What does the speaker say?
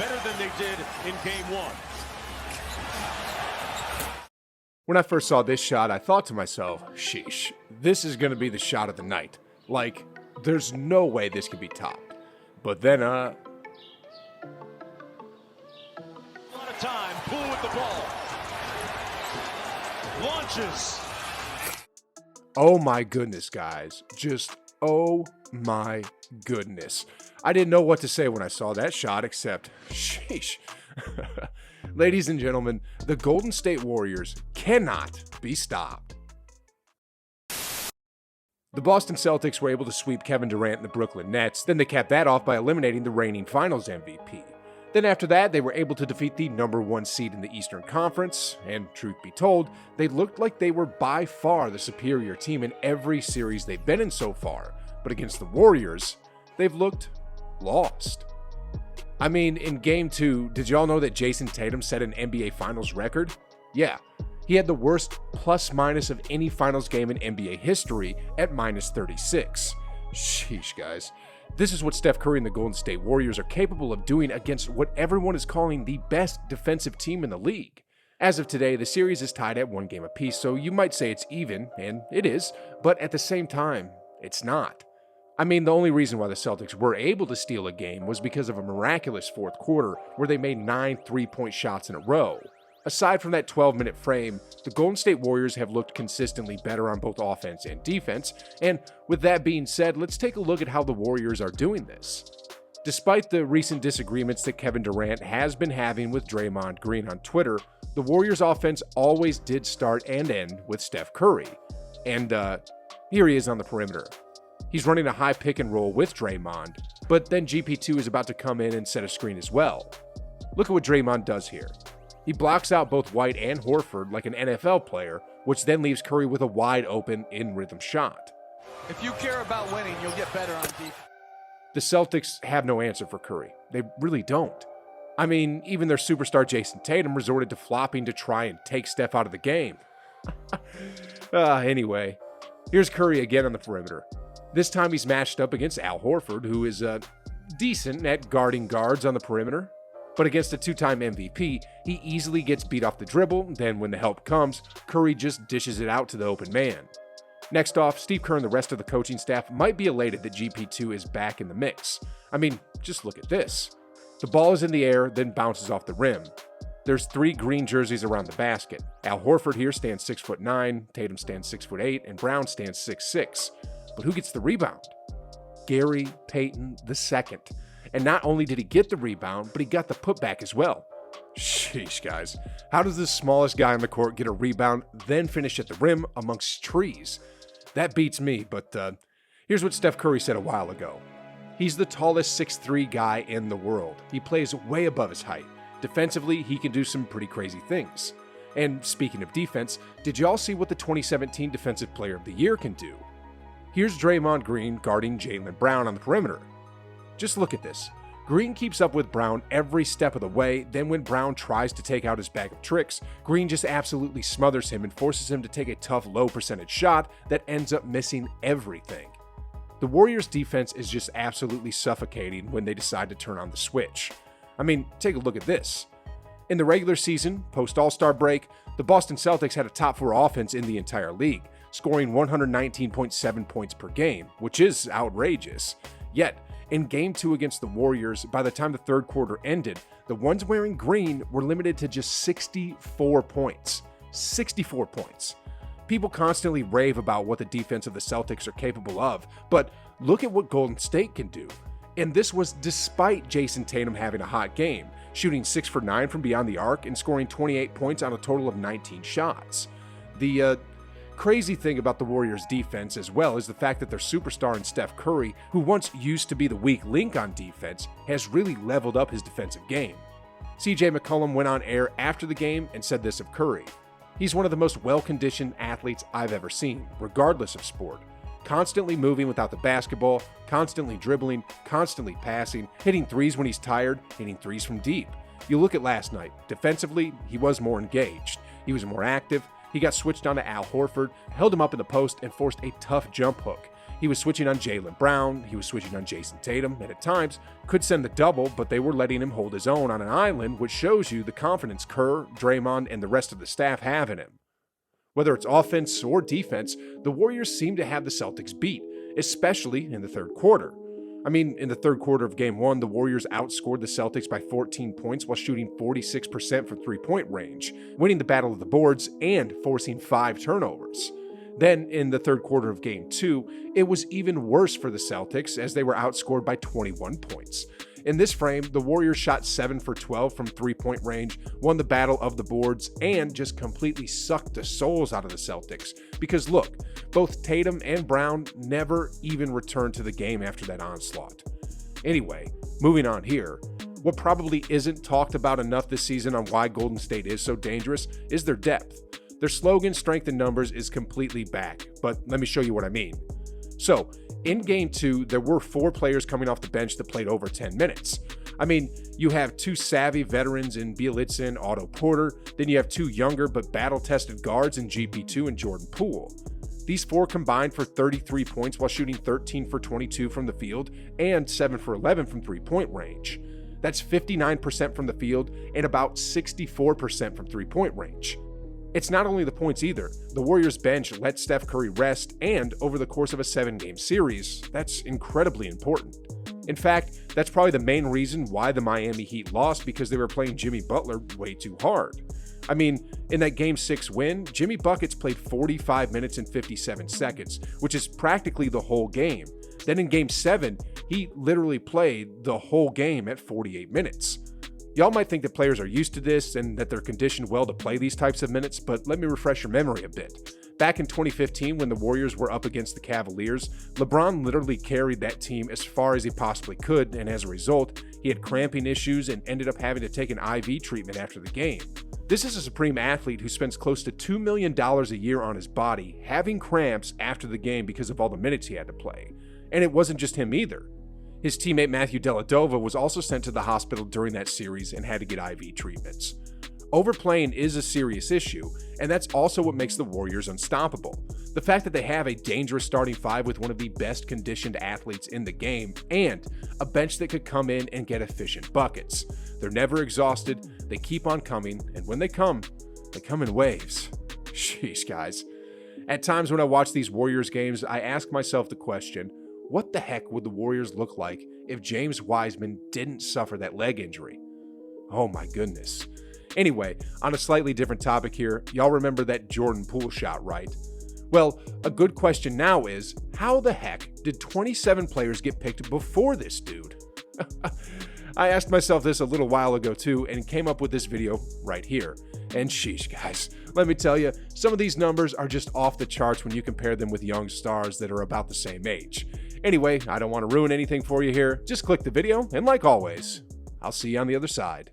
better than they did in Game 1. When I first saw this shot, I thought to myself, sheesh, this is going to be the shot of the night. Like, there's no way this could be topped. But then, A lot of time. Poole with the ball. Launches. oh my goodness, guys. Just, oh my goodness. I didn't know what to say when I saw that shot, except, sheesh. Ladies and gentlemen, the Golden State Warriors cannot be stopped. The Boston Celtics were able to sweep Kevin Durant and the Brooklyn Nets, then they capped that off by eliminating the reigning Finals MVP. Then after that, they were able to defeat the #1 seed in the Eastern Conference, and truth be told, they looked like they were by far the superior team in every series they've been in so far. But against the Warriors, they've looked lost. I mean, in Game 2, did y'all know that Jason Tatum set an NBA Finals record? Yeah, he had the worst plus-minus of any Finals game in NBA history at -36. Sheesh, guys. This is what Steph Curry and the Golden State Warriors are capable of doing against what everyone is calling the best defensive team in the league. As of today, the series is tied at 1 game apiece, so you might say it's even, and it is, but at the same time, it's not. I mean, the only reason why the Celtics were able to steal a game was because of a miraculous fourth quarter where they made 9 3-point shots in a row. Aside from that 12-minute frame, the Golden State Warriors have looked consistently better on both offense and defense, and with that being said, let's take a look at how the Warriors are doing this. Despite the recent disagreements that Kevin Durant has been having with Draymond Green on Twitter, the Warriors offense always did start and end with Steph Curry. And here he is on the perimeter. He's running a high pick and roll with Draymond, but then GP2 is about to come in and set a screen as well. Look at what Draymond does here. He blocks out both White and Horford like an NFL player, which then leaves Curry with a wide open in-rhythm shot. If you care about winning, you'll get better on defense. The Celtics have no answer for Curry. They really don't. I mean, even their superstar Jason Tatum resorted to flopping to try and take Steph out of the game. Anyway, here's Curry again on the perimeter. This time he's matched up against Al Horford, who is decent at guarding guards on the perimeter. But against a 2-time MVP, he easily gets beat off the dribble, then when the help comes, Curry just dishes it out to the open man. Next off, Steve Kern and the rest of the coaching staff might be elated that GP2 is back in the mix. I mean, just look at this. The ball is in the air, then bounces off the rim. There's 3 green jerseys around the basket. Al Horford here stands 6'9", Tatum stands 6'8", and Brown stands 6'6". But who gets the rebound? Gary Payton II. And not only did he get the rebound, but he got the putback as well. Sheesh, guys. How does the smallest guy on the court get a rebound, then finish at the rim amongst trees? That beats me, but here's what Steph Curry said a while ago. He's the tallest 6'3" guy in the world. He plays way above his height. Defensively, he can do some pretty crazy things. And speaking of defense, did y'all see what the 2017 Defensive Player of the Year can do? Here's Draymond Green guarding Jaylen Brown on the perimeter. Just look at this. Green keeps up with Brown every step of the way, then when Brown tries to take out his bag of tricks, Green just absolutely smothers him and forces him to take a tough low percentage shot that ends up missing everything. The Warriors' defense is just absolutely suffocating when they decide to turn on the switch. I mean, take a look at this. In the regular season, post-All-Star break, the Boston Celtics had a top 4 offense in the entire league, scoring 119.7 points per game, which is outrageous. Yet, in Game 2 against the Warriors, by the time the third quarter ended, the ones wearing green were limited to just 64 points. 64 points. People constantly rave about what the defense of the Celtics are capable of, but look at what Golden State can do. And this was despite Jason Tatum having a hot game, shooting 6 for 9 from beyond the arc and scoring 28 points on a total of 19 shots. The crazy thing about the Warriors' defense as well is the fact that their superstar in Steph Curry, who once used to be the weak link on defense, has really leveled up his defensive game. CJ McCollum went on air after the game and said this of Curry. He's one of the most well-conditioned athletes I've ever seen, regardless of sport. Constantly moving without the basketball, constantly dribbling, constantly passing, hitting threes when he's tired, hitting threes from deep. You look at last night. Defensively, he was more engaged. He was more active. He got switched on to Al Horford, held him up in the post, and forced a tough jump hook. He was switching on Jaylen Brown, he was switching on Jason Tatum, and at times could send the double, but they were letting him hold his own on an island, which shows you the confidence Kerr, Draymond, and the rest of the staff have in him. Whether it's offense or defense, the Warriors seem to have the Celtics beat, especially in the third quarter. I mean, in the third quarter of Game 1, the Warriors outscored the Celtics by 14 points while shooting 46% from three-point range, winning the battle of the boards and forcing 5 turnovers. Then, in the third quarter of Game 2, it was even worse for the Celtics as they were outscored by 21 points. In this frame, the Warriors shot 7 for 12 from three-point range, won the battle of the boards, and just completely sucked the souls out of the Celtics. Because look, both Tatum and Brown never even returned to the game after that onslaught. Anyway, moving on here. What probably isn't talked about enough this season on why Golden State is so dangerous is their depth. Their slogan, strength in numbers, is completely back, but let me show you what I mean. So, in Game 2, there were 4 players coming off the bench that played over 10 minutes. I mean, you have 2 savvy veterans in Bjelica and Otto Porter, then you have 2 younger but battle-tested guards in GP2 and Jordan Poole. These 4 combined for 33 points while shooting 13 for 22 from the field and 7 for 11 from three-point range. That's 59% from the field and about 64% from three-point range. It's not only the points either. The Warriors bench let Steph Curry rest, and over the course of a 7-game series, that's incredibly important. In fact, that's probably the main reason why the Miami Heat lost, because they were playing Jimmy Butler way too hard. I mean, in that Game 6 win, Jimmy Buckets played 45 minutes and 57 seconds, which is practically the whole game. Then in Game 7, he literally played the whole game at 48 minutes. Y'all might think that players are used to this and that they're conditioned well to play these types of minutes, but let me refresh your memory a bit. Back in 2015, when the Warriors were up against the Cavaliers, LeBron literally carried that team as far as he possibly could, and as a result, he had cramping issues and ended up having to take an IV treatment after the game. This is a supreme athlete who spends close to $2 million a year on his body, having cramps after the game because of all the minutes he had to play. And it wasn't just him either. His teammate Matthew Dellavedova was also sent to the hospital during that series and had to get IV treatments. Overplaying is a serious issue, and that's also what makes the Warriors unstoppable. The fact that they have a dangerous starting 5 with one of the best conditioned athletes in the game, and a bench that could come in and get efficient buckets. They're never exhausted, they keep on coming, and when they come in waves. Sheesh, guys. At times when I watch these Warriors games, I ask myself the question, what the heck would the Warriors look like if James Wiseman didn't suffer that leg injury? Oh my goodness. Anyway, on a slightly different topic here, y'all remember that Jordan Poole shot, right? Well, a good question now is, how the heck did 27 players get picked before this dude? I asked myself this a little while ago too, and came up with this video right here. And sheesh, guys, let me tell you, some of these numbers are just off the charts when you compare them with young stars that are about the same age. Anyway, I don't want to ruin anything for you here. Just click the video, and like always, I'll see you on the other side.